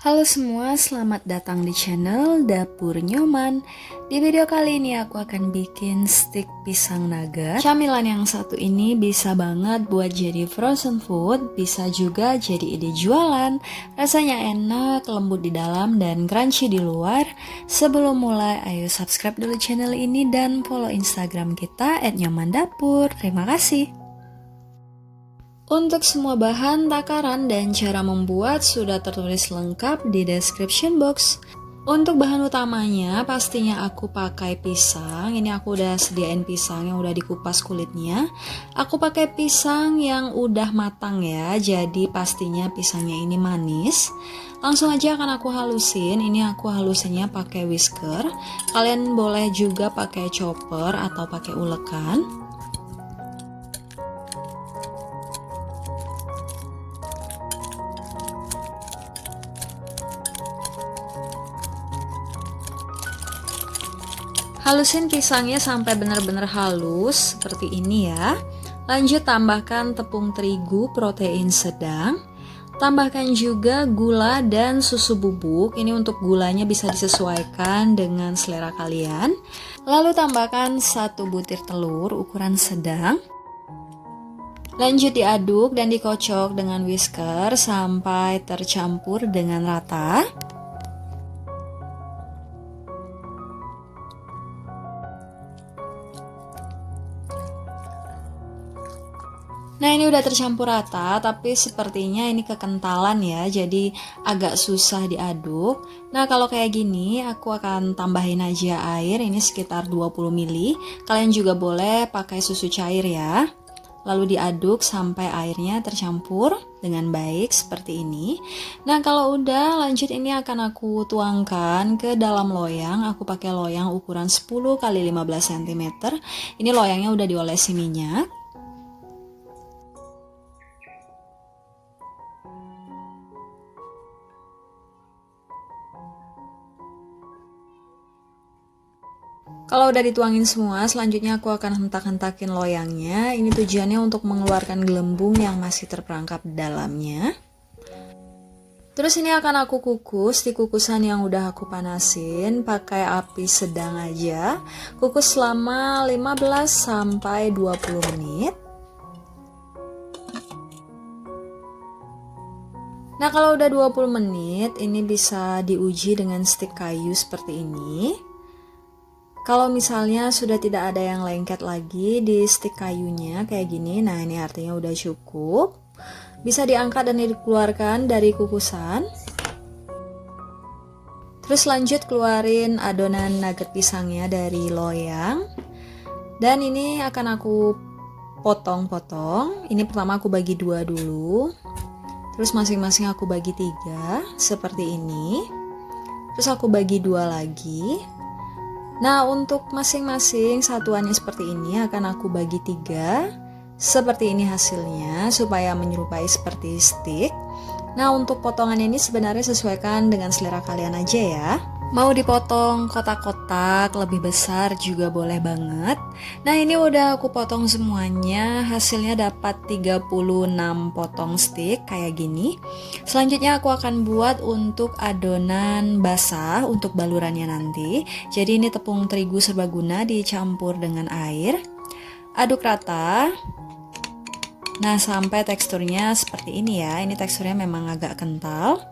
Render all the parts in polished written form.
Halo semua, selamat datang di channel Dapur Nyoman. Di video kali ini aku akan bikin stik pisang nugget. Camilan yang satu ini bisa banget buat jadi frozen food, bisa juga jadi ide jualan. Rasanya enak, lembut di dalam dan crunchy di luar. Sebelum mulai, ayo subscribe dulu channel ini dan follow Instagram kita @nyomandapur. Terima kasih. Untuk semua bahan, takaran, dan cara membuat sudah tertulis lengkap di description box. Untuk bahan utamanya, pastinya aku pakai pisang. Ini aku udah sediain pisang yang udah dikupas kulitnya. Aku pakai pisang yang udah matang ya, jadi pastinya pisangnya ini manis. Langsung aja akan aku halusin. Ini aku halusinnya pakai whisker. Kalian boleh juga pakai chopper atau pakai ulekan. Halusin pisangnya sampai benar-benar halus seperti ini ya. Lanjut tambahkan tepung terigu protein sedang. Tambahkan juga gula dan susu bubuk. Ini untuk gulanya bisa disesuaikan dengan selera kalian. Lalu tambahkan 1 butir telur ukuran sedang. Lanjut diaduk dan dikocok dengan whisker sampai tercampur dengan rata. Nah, ini udah tercampur rata, tapi sepertinya ini kekentalan ya, jadi agak susah diaduk. Nah, kalau kayak gini, aku akan tambahin aja air, ini sekitar 20 ml. Kalian juga boleh pakai susu cair ya. Lalu diaduk sampai airnya tercampur dengan baik seperti ini. Nah, kalau udah lanjut ini akan aku tuangkan ke dalam loyang. Aku pakai loyang ukuran 10 x 15 cm. Ini loyangnya udah diolesi minyak. Kalau udah dituangin semua, selanjutnya aku akan hentak-hentakin loyangnya. Ini tujuannya untuk mengeluarkan gelembung yang masih terperangkap di dalamnya. Terus ini akan aku kukus di kukusan yang udah aku panasin, pakai api sedang aja. Kukus selama 15 sampai 20 menit. Nah, kalau udah 20 menit, ini bisa diuji dengan stik kayu seperti ini. Kalau misalnya sudah tidak ada yang lengket lagi di stik kayunya kayak gini, nah ini artinya udah cukup. Bisa diangkat dan dikeluarkan dari kukusan. Terus lanjut keluarin adonan nugget pisangnya dari loyang. Dan ini akan aku potong-potong. Ini pertama aku bagi 2 dulu. Terus masing-masing aku bagi 3 seperti ini. Terus aku bagi 2 lagi. Nah, untuk masing-masing satuannya seperti ini akan aku bagi 3. Seperti ini hasilnya supaya menyerupai seperti stik. Nah, untuk potongan ini sebenarnya sesuaikan dengan selera kalian aja ya. Mau dipotong kotak-kotak lebih besar juga boleh banget. Nah, ini udah aku potong semuanya. Hasilnya dapat 36 potong stik kayak gini. Selanjutnya aku akan buat untuk adonan basah untuk balurannya nanti. Jadi ini tepung terigu serbaguna dicampur dengan air. Aduk rata. Nah, sampai teksturnya seperti ini ya. Ini teksturnya memang agak kental.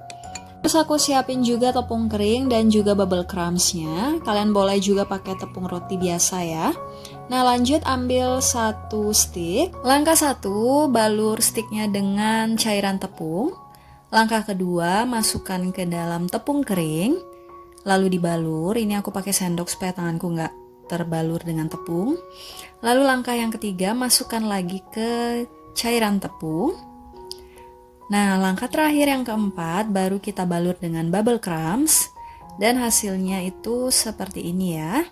Terus aku siapin juga tepung kering dan juga bubble crumbs-nya. Kalian boleh juga pakai tepung roti biasa ya. Nah, lanjut ambil 1 stik. Langkah 1, balur stiknya dengan cairan tepung. Langkah kedua, masukkan ke dalam tepung kering. Lalu dibalur. Ini aku pakai sendok supaya tanganku nggak terbalur dengan tepung. Lalu langkah yang ketiga, masukkan lagi ke cairan tepung. Nah, langkah terakhir yang keempat baru kita balur dengan bubble crumbs dan hasilnya itu seperti ini ya.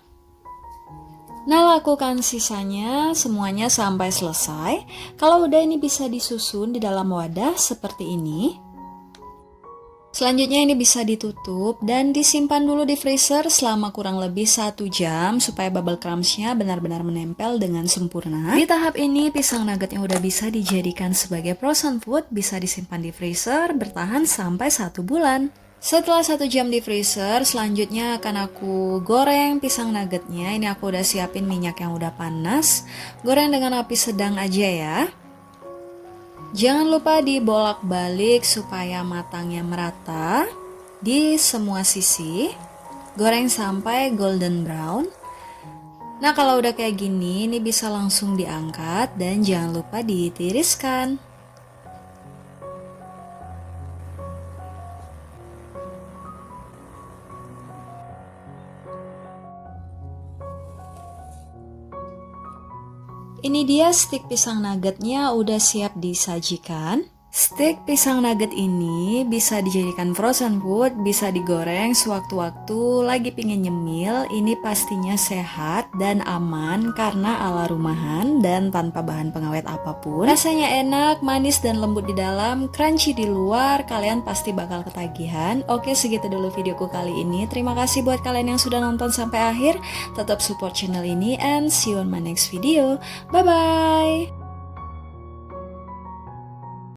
Nah, lakukan sisanya semuanya sampai selesai. Kalau udah ini bisa disusun di dalam wadah seperti ini. Selanjutnya ini bisa ditutup dan disimpan dulu di freezer selama kurang lebih 1 jam supaya bubble crumbs-nya benar-benar menempel dengan sempurna. Di tahap ini pisang nugget yang udah bisa dijadikan sebagai frozen food bisa disimpan di freezer bertahan sampai 1 bulan. Setelah 1 jam di freezer, selanjutnya akan aku goreng pisang nuggetnya. Ini aku udah siapin minyak yang udah panas. Goreng dengan api sedang aja ya. Jangan lupa dibolak-balik supaya matangnya merata di semua sisi. Goreng sampai golden brown. Nah, kalau udah kayak gini, ini bisa langsung diangkat dan jangan lupa ditiriskan. Ini dia stik pisang nuggetnya udah siap disajikan. Stik pisang nugget ini bisa dijadikan frozen food, bisa digoreng sewaktu-waktu lagi pingin nyemil. Ini pastinya sehat dan aman karena ala rumahan dan tanpa bahan pengawet apapun. Rasanya enak, manis dan lembut di dalam, crunchy di luar, kalian pasti bakal ketagihan. Oke, segitu dulu videoku kali ini. Terima kasih buat kalian yang sudah nonton sampai akhir. Tetap support channel ini and see you on my next video. Bye-bye!